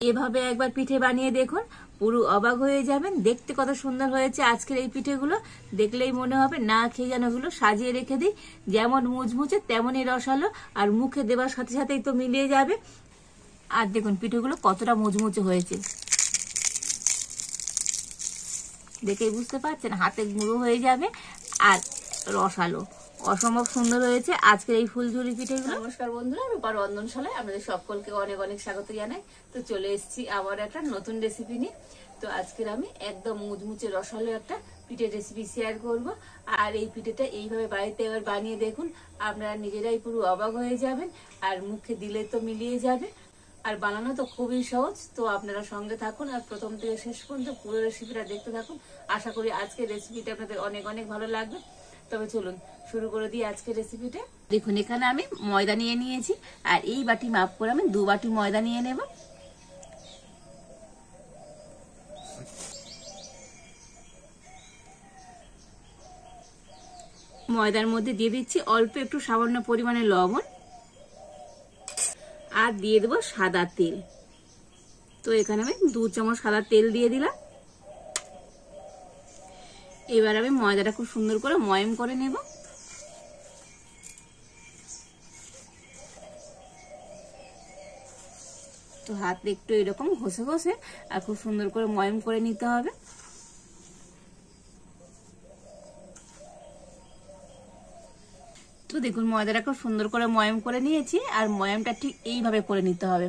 এভাবে একবার পিঠে বানিয়ে দেখুন, পুরো অবাক হয়ে যাবেন। দেখতে কত সুন্দর হয়েছে আজকের এই পিঠেগুলো। দেখলেই মনে হবে না খেয়ে যেন ওগুলো সাজিয়ে রেখে দিই। যেমন মুচমুচে তেমনই রসালো, আর মুখে দেওয়ার সাথে সাথেই তো মিলিয়ে যাবে। আর দেখুন পিঠেগুলো কতটা মুচমুচে হয়েছে, দেখেই বুঝতে পারছেন, হাতে গুঁড়ো হয়ে যাবে আর রসালো। অসম্ভব সুন্দর হয়েছে আজকের এই ফুলঝুরি পিঠেগুলো। নমস্কার বন্ধুরা, রূপার রন্ধনশালায় আপনাদের সকলকে অনেক অনেক স্বাগত জানাই। তো চলে এসেছি আবার একটা নতুন রেসিপি নিয়ে। তো আজকের আমি একদম মুচমুচে রসালো একটা পিঠের রেসিপি শেয়ার করব। আর এই পিঠেটা এইভাবে বাড়িতে এবার বানিয়ে দেখুন, আপনারা নিজেরাই পুরো অবাক হয়ে যাবেন। আর মুখে দিলে তো মিলিয়ে যাবে। আর বানানো তো খুবই সহজ। তো আপনারা সঙ্গে থাকুন আর প্রথম থেকে শেষ পর্যন্ত পুরো রেসিপিটা দেখতে থাকুন। আশা করি আজকের রেসিপিটা আপনাদের অনেক অনেক ভালো লাগবে। তবে চলুন শুরু করে দিই আজকের রেসিপিটা। দেখুন এখানে আমি ময়দা নিয়ে নিয়েছি, আর এই বাটি মাপ করে আমি 2 বাটি ময়দা নিয়ে নেব। ময়দার মধ্যে দিয়ে দিচ্ছি অল্প একটু সামান্য পরিমাণে লবণ, আর দিয়ে দেবো সাদা তেল। তো এখানে আমি 2 চামচ সাদা তেল দিয়ে দিলাম। এবার আমি ময়দাটা খুব সুন্দর করে ময়ম করে নেব। তো হাত একটু এরকম ঘষে ঘষে আর খুব সুন্দর করে ময়ম করে নিতে হবে। তো দেখুন ময়দাটা খুব সুন্দর করে ময়ম করে নিয়েছি, আর ময়মটা ঠিক এইভাবে করে নিতে হবে।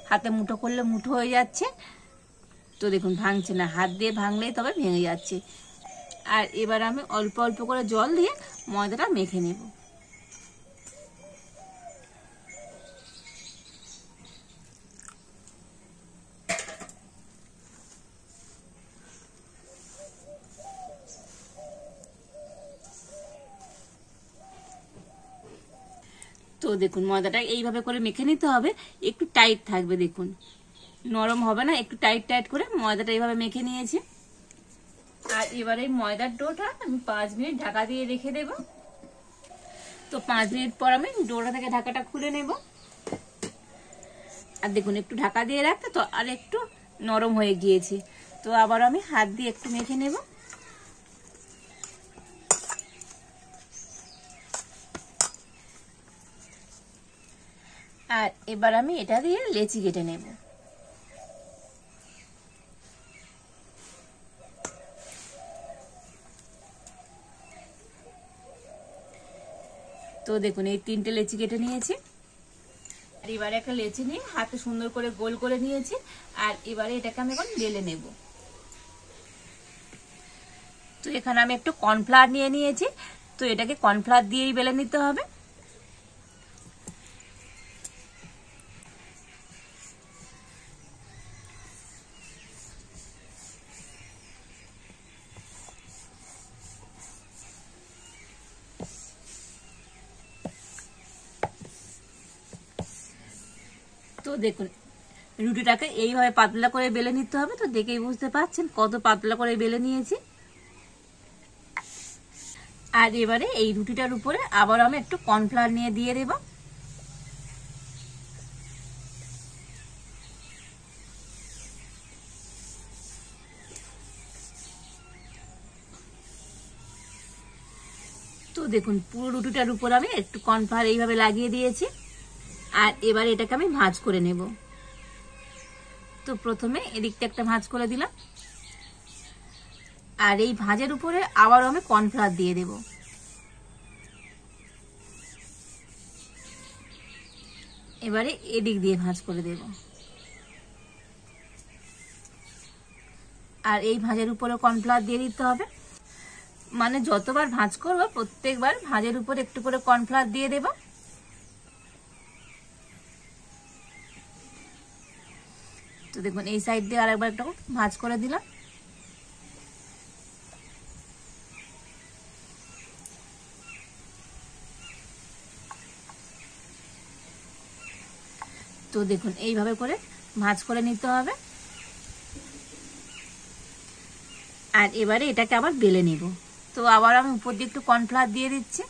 হাতে মুঠো করলে মুঠো হয়ে যাচ্ছে। তো দেখুন ভাঙছে না, হাত দিয়ে ভাঙলেই তবে ভেঙে যাচ্ছে। আর এবার আমি অল্প অল্প করে জল দিয়ে ময়দাটা মেখে নেব। তো দেখুন ময়দাটা এইভাবে করে মেখে নিতে হবে। একটু টাইট থাকবে, দেখুন নরম হবে না, একটু টাইট টাইট করে ময়দাটা এইভাবে মেখে নিয়েছি। আর এবারে ময়দার ডোটা আমি 5 মিনিট ঢাকা দিয়ে রেখে দেব। তো 5 মিনিট পর আমি ডোটা থেকে ঢাকাটা খুলে নেব। আর দেখুন একটু ঢাকা দিয়ে রাখতে তো আর একটু নরম হয়ে গিয়েছে। তো আবার আমি হাত দিয়ে একটু মেখে নেব। আর এবার আমি এটা দিয়ে লেচি কেটে নেব। তো দেখুন এই 3টে লেচি কেটে নিয়েছি। আর এবারে একটা লেচি নিয়ে হাতে সুন্দর করে গোল করে নিয়েছি। আর এবারে এটাকে আমি এখন বেলে নেব। তো এখানে আমি একটু কর্নফ্লাওয়ার নিয়ে নিয়েছি। তো এটাকে কর্নফ্লাওয়ার দিয়েই বেলে নিতে হবে। তো দেখুন রুটিটাকে এইভাবে পাতলা করে বেলে নিতে হবে। তো দেখেই বুঝতে পারছেন কত পাতলা করে বেলে নিয়েছি। আর এবারে এই রুটিটার উপরে আবার আমি একটু কর্নফ্লাওয়ার নিয়ে দিয়ে দেব। তো দেখুন পুরো রুটিটার উপর আমি একটু কর্নফ্লাওয়ার এইভাবে লাগিয়ে দিয়েছি। আর এবার এটাকে আমি ভাঁজ করে নেব। তো প্রথমে এদিকটা একটা ভাঁজ করে দিলাম, আর এই ভাঁজের উপরে আবারও আমি কর্নফ্লাওয়ার দিয়ে দেব। এবারে এদিক দিয়ে ভাঁজ করে দেব। আর এই ভাঁজের উপরে কর্নফ্লাওয়ার দিয়ে দিতে হবে। মানে যতবার ভাঁজ করবো প্রত্যেকবার ভাঁজের উপরে একটু করে কর্নফ্লাওয়ার দিয়ে দেব। তো দেখুন এই সাইড দিয়ে আরেকবার একটু ভাঁজ করে দিলাম। তো দেখুন এইভাবে করে ভাঁজ করে নিতে হবে। আর এবারে এটাকে আবার বেলে নেব। তো আবার আমি উপর দিয়ে একটু কর্নফ্লাওয়ার দিয়ে দিচ্ছি।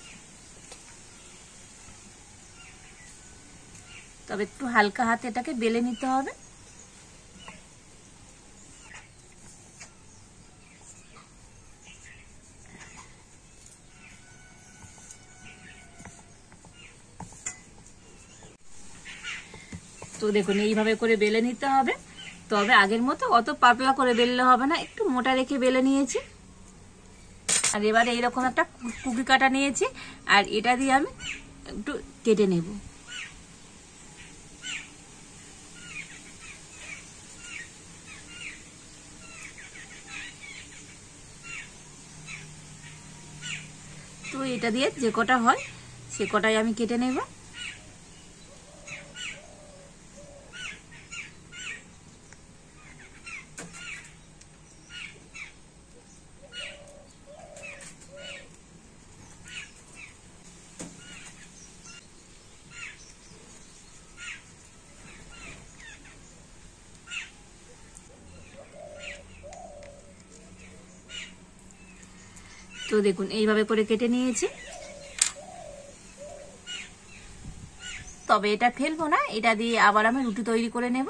তবে একটু হালকা হাতে এটাকে বেলে নিতে হবে। তো দেখুন এইভাবে করে বেলে নিতে হবে। তবে আগের মতো অত পাতলা করে বেললে হবে না, একটু মোটা রেখে বেলে নিয়েছি। আর এবারে এইরকম একটা কুকি কাটা নিয়েছি, আর এটা দিয়ে আমি একটু কেটে নেব। তো এটা দিয়ে যে কটা হয় সে কটাই আমি কেটে নেব। তো দেখুন এইভাবে করে কেটে নিয়েছি। তবে এটা ফেলবো না, এটা দিয়ে আবার আমি রুটি তৈরি করে নেব।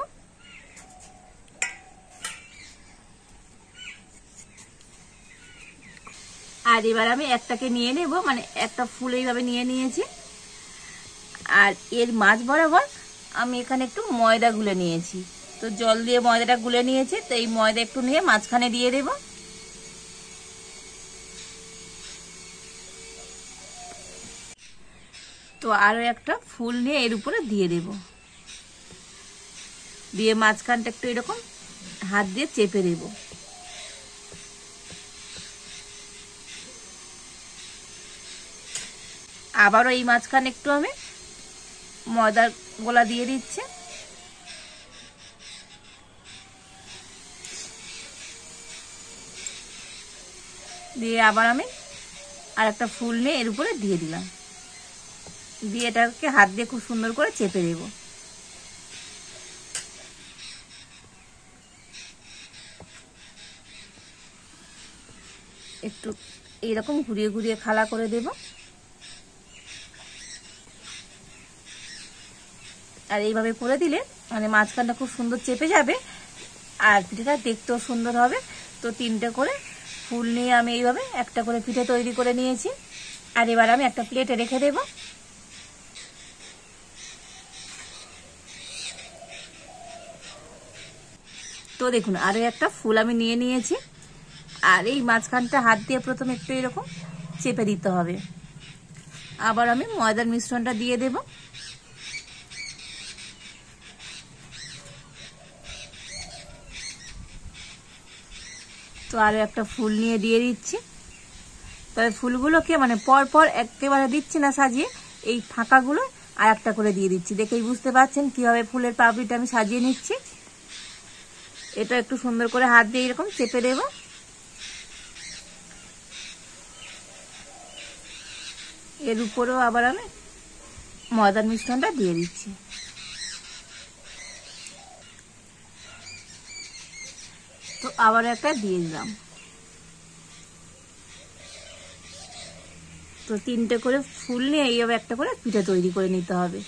আর এবার আমি একটাকে নিয়ে নেব, মানে একটা ফুল এইভাবে নিয়ে নিয়েছি। আর এর মাঝ বরাবর আমি এখানে একটু ময়দা গুলে নিয়েছি। তো জল দিয়ে ময়দাটা গুলে নিয়েছি, তো এই ময়দা একটু নিয়ে মাঝখানে দিয়ে দেব। তো আরো একটা ফুল নিয়ে এর উপরে দিয়ে দেব, দিয়ে মাঝখানটা একটু এরকম হাত দিয়ে চেপে দেব। আবারও এই মাঝখানে একটু আমি ময়দার গোলা দিয়ে দিচ্ছি। দিয়ে আবার আমি আর একটা ফুল নিয়ে এর উপরে দিয়ে দিলাম, দিয়ে এটাকে হাত দিয়ে খুব সুন্দর করে চেপে দেব। একটু এইরকম ঘুরিয়ে ঘুরিয়ে খালা করে দেব। আর এইভাবে করে দিলে মানে মাঝখানটা খুব সুন্দর চেপে যাবে, আর পিঠেটা দেখতেও সুন্দর হবে। তো তিনটে করে ফুল নিয়ে আমি এইভাবে একটা করে পিঠে তৈরি করে নিয়েছি। আর এবার আমি একটা প্লেটে রেখে দেব। তো দেখুন আরো একটা ফুল আমি নিয়ে নিয়েছি, আর এই মাঝখানটা হাত দিয়ে প্রথমে একটু এরকম চেপে দিতে হবে। আবার আমি ময়দার মিশ্রণটা দিয়ে দেব। তো আরো একটা ফুল নিয়ে দিয়ে দিচ্ছি। তবে ফুলগুলোকে মানে পর পর একেবারে দিচ্ছি না সাজিয়ে, এই ফাঁকাগুলো আর একটা করে দিয়ে দিচ্ছি। দেখেই বুঝতে পারছেন কিভাবে ফুলের পাপড়িটা আমি সাজিয়ে নিচ্ছি। এটা একটু সুন্দর করে হাত দিয়ে এরকম চেপে দেব। এর উপরেও আবার আমি ময়দার মিশ্রণটা দিয়ে দিচ্ছি। তো আবার একটা দিয়ে দিলাম। তো তিনটে করে ফুল নিয়ে এইভাবে একটা করে পিঠে তৈরি করে নিতে হবে।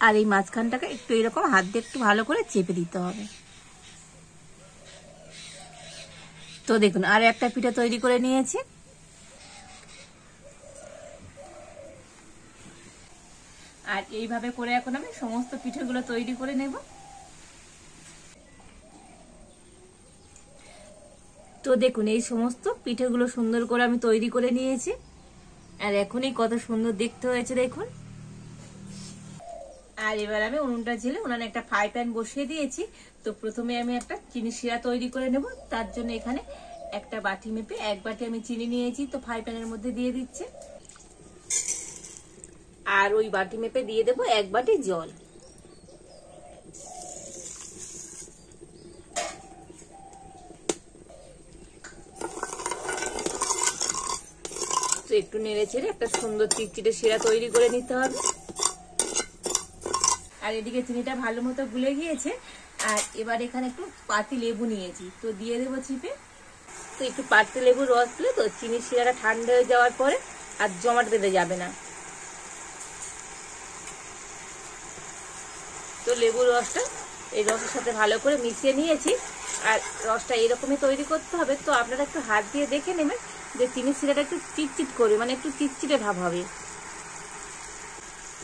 আর এই মাঝখানটাকে একটু এরকম হাত দিয়ে একটু ভালো করে চেপে দিতে হবে। তো দেখুন আর একটা পিঠে তৈরি করে নিয়েছি। আর এইভাবে করে এখন আমি সমস্ত পিঠেগুলো তৈরি করে নেব। তো দেখুন এই সমস্ত পিঠেগুলো সুন্দর করে আমি তৈরি করে নিয়েছি। আর এখনই কত সুন্দর দেখতে হয়েছে দেখুন। আর এবার আমি উনুনটা জ্বেলে উনানে একটা ফ্রাই প্যান বসিয়ে দিয়েছি। তো প্রথমে আমি একটা চিনি শিরা তৈরি করে নেব। তার জন্য এখানে একটা বাটি মেপে 1 বাটি আমি চিনি নিয়েছি, তো ফ্রাই প্যানের মধ্যে দিয়ে দিচ্ছি। আর ওই বাটি মেপে দিয়ে দেব 1 বাটি জল। তো একটু নেড়ে চেড়ে একটা সুন্দর চিটচিটে শিরা তৈরি করে নিতে হবে। আর এদিকে চিনিটা ভালো মতো গুলে গিয়েছে। আর এবার এখানে একটু পাতি লেবু নিয়েছি, তো দিয়ে দেবো চিপে। তো একটু পাতি লেবুর রস দিলে তো চিনি শিরাটা ঠান্ডা হয়ে যাওয়ার পরে আর জমাট বেঁধে যাবে না। তো লেবুর রসটা এই রসের সাথে ভালো করে মিশিয়ে নিয়েছি। আর রসটা এরকমই তৈরি করতে হবে। তো আপনারা একটু হাত দিয়ে দেখে নেবেন যে চিনি শিরাটা একটু চিটচিট করবে, মানে একটু চিটচিটে ভাব হবে।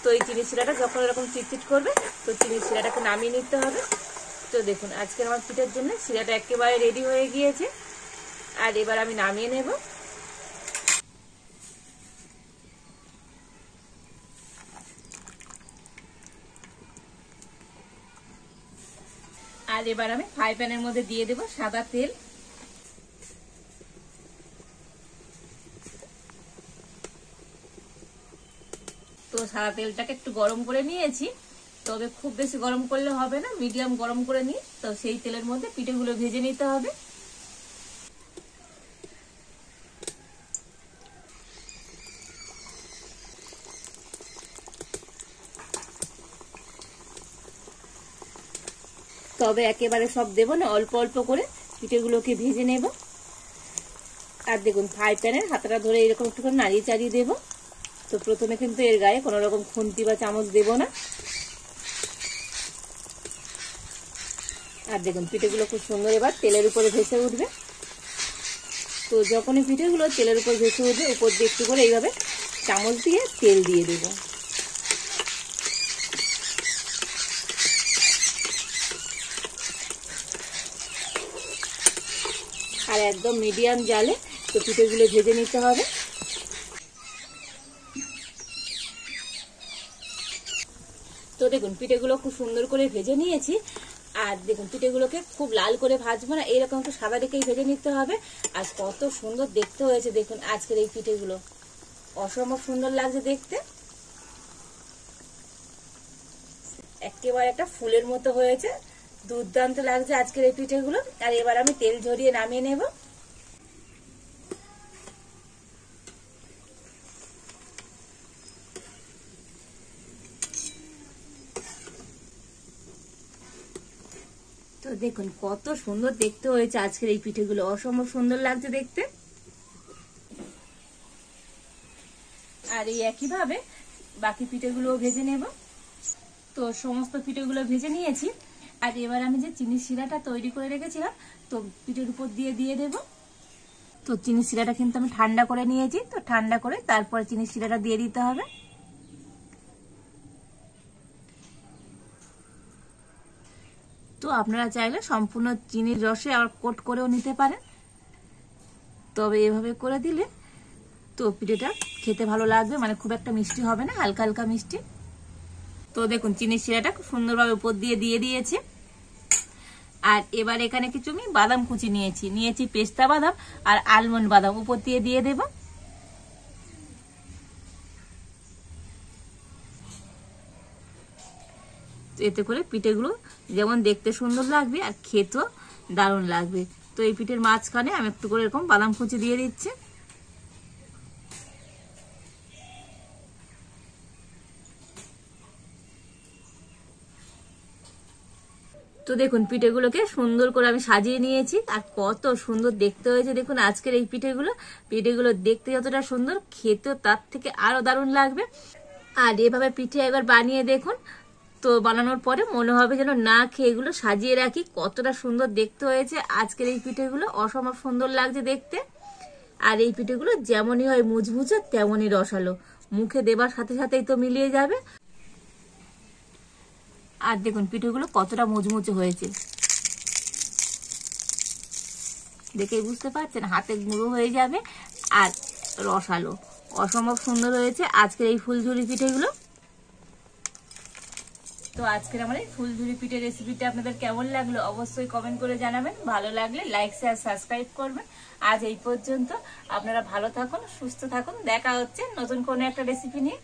তো এই চিনি শিরাটা যখন এরকম চিটচিট করবে তো চিনি শিরাটাকে নামিয়ে নিতে হবে। তো দেখুন আজকে আমার পিঠার জন্য শিরাটা একেবারে রেডি হয়ে গিয়েছে। আর এবার আমি নামিয়ে নেব। আর এবার আমি ফ্রাই প্যানের মধ্যে দিয়ে দেব সাদা তেল। তো সাদা তেলটাকে একটু গরম করে নিয়েছি, তবে খুব বেশি গরম করলে হবে না, মিডিয়াম গরম করে নিই। তো সেই তেলের মধ্যে পিঠেগুলো ভেজে নিতে হবে। তবে একেবারে সব দেব না, অল্প অল্প করে পিঠেগুলোকে ভেজে নেব। আর দেখুন ফ্রাই প্যানের হাতটা ধরে এরকম একটু করে নাড়িয়ে চাড়িয়ে দেবো। তো প্রথমে কিন্তু এর গায়ে কোনো রকম খুন্তি বা চামচ দেব না। আর দেখুন পিঠেগুলো খুব সুন্দর এবার তেলের উপরে ভেসে উঠবে। তো যখনই পিঠেগুলো তেলের উপর ভেসে উঠবে, উপর দিয়ে একটু করে এইভাবে চামচ দিয়ে তেল দিয়ে দেব। আর একদম মিডিয়াম জালে তো পিঠেগুলো ভেজে নিতে হবে। তো দেখুন পিঠেগুলো খুব সুন্দর করে ভেজে নিয়েছি। আর দেখুন পিঠেগুলোকে খুব লাল করে ভাজবো না, এইরকম একটু সাদা রেখেই ভেজে নিতে হবে। আর কত সুন্দর দেখতে হয়েছে দেখুন আজকের এই পিঠেগুলো, অসম্ভব সুন্দর লাগছে দেখতে, একেবারে একটা ফুলের মতো হয়েছে, দুর্দান্ত লাগছে আজকের এই পিঠেগুলো। আর এবার আমি তেল ঝরিয়ে নামিয়ে নেব। তো দেখুন কত সুন্দর দেখতে হয়েছে আজকের এই পিঠেগুলো, অসম্ভব সুন্দর লাগছে দেখতে। আর এই একইভাবে বাকি পিঠেগুলো ভেজে নেব। তো সমস্ত পিঠেগুলো ভেজে নিয়েছি। আর এবার আমি যে চিনি শিরাটা তৈরি করে রেখেছিলাম তো পিঠের উপর দিয়ে দিয়ে দেব। তো চিনি শিরাটা কিন্তু আমি ঠান্ডা করে নিয়েছি, তো ঠান্ডা করে তারপরে চিনি শিরাটা দিয়ে দিতে হবে। তো আপনারা চাইলে সম্পূর্ণ চিনির রসে আর কোট করেও নিতে পারেন, তবে এভাবে করে দিলে তো পিঠেটা খেতে ভালো লাগবে, মানে খুব একটা মিষ্টি হবে না, হালকা হালকা মিষ্টি। তো দেখুন চিনির শিরাটা খুব সুন্দরভাবে উপর দিয়ে দিয়ে দিয়েছি। আর এবার এখানে কিছু আমি বাদাম কুচি নিয়েছি পেস্তা বাদাম আর আলমন্ড বাদাম উপর দিয়ে দিয়ে দেব। এতে করে পিঠেগুলো যেমন দেখতে সুন্দর লাগবে আর খেতেও দারুণ লাগবে। তো এই পিঠের মাঝখানে আমি একটু করে এরকম বাদাম কুচি দিয়ে দিচ্ছি। তো দেখুন পিঠেগুলোকে সুন্দর করে আমি সাজিয়ে নিয়েছি, আর কত সুন্দর দেখতে হয়েছে দেখুন আজকের এই পিঠেগুলো দেখতে যতটা সুন্দর, খেতেও তার থেকে আরো দারুণ লাগবে। আর এভাবে পিঠে একবার বানিয়ে দেখুন, তো বানানোর পরে মনে হবে যেন না খেয়ে এগুলো সাজিয়ে রাখি, কতটা সুন্দর দেখতে হয়েছে আজকের এই পিঠেগুলো, অসম্ভব সুন্দর লাগছে দেখতে। আর এই পিঠেগুলো যেমনই হয় মুচমুচে তেমনই রসালো, মুখে দেবার সাথে সাথেই তো মিলিয়ে যাবে। আর দেখুন পিঠেগুলো কতটা মুচমুচে হয়েছে, দেখেই বুঝতে পারছেন, হাতে গুঁড়ো হয়ে যাবে আর রসালো, অসম্ভব সুন্দর হয়েছে আজকের এই ফুলঝুরি পিঠেগুলো। তো আজকের আমার এই ফুলঝুরি পিঠের রেসিপিটা আপনাদের কেমন লাগলো অবশ্যই কমেন্ট করে জানাবেন, ভালো লাগলে লাইক শেয়ার সাবস্ক্রাইব করবেন। আজ এই পর্যন্ত, আপনারা ভালো থাকুন, সুস্থ থাকুন, দেখা হচ্ছে নতুন কোনো একটা রেসিপি নিয়ে।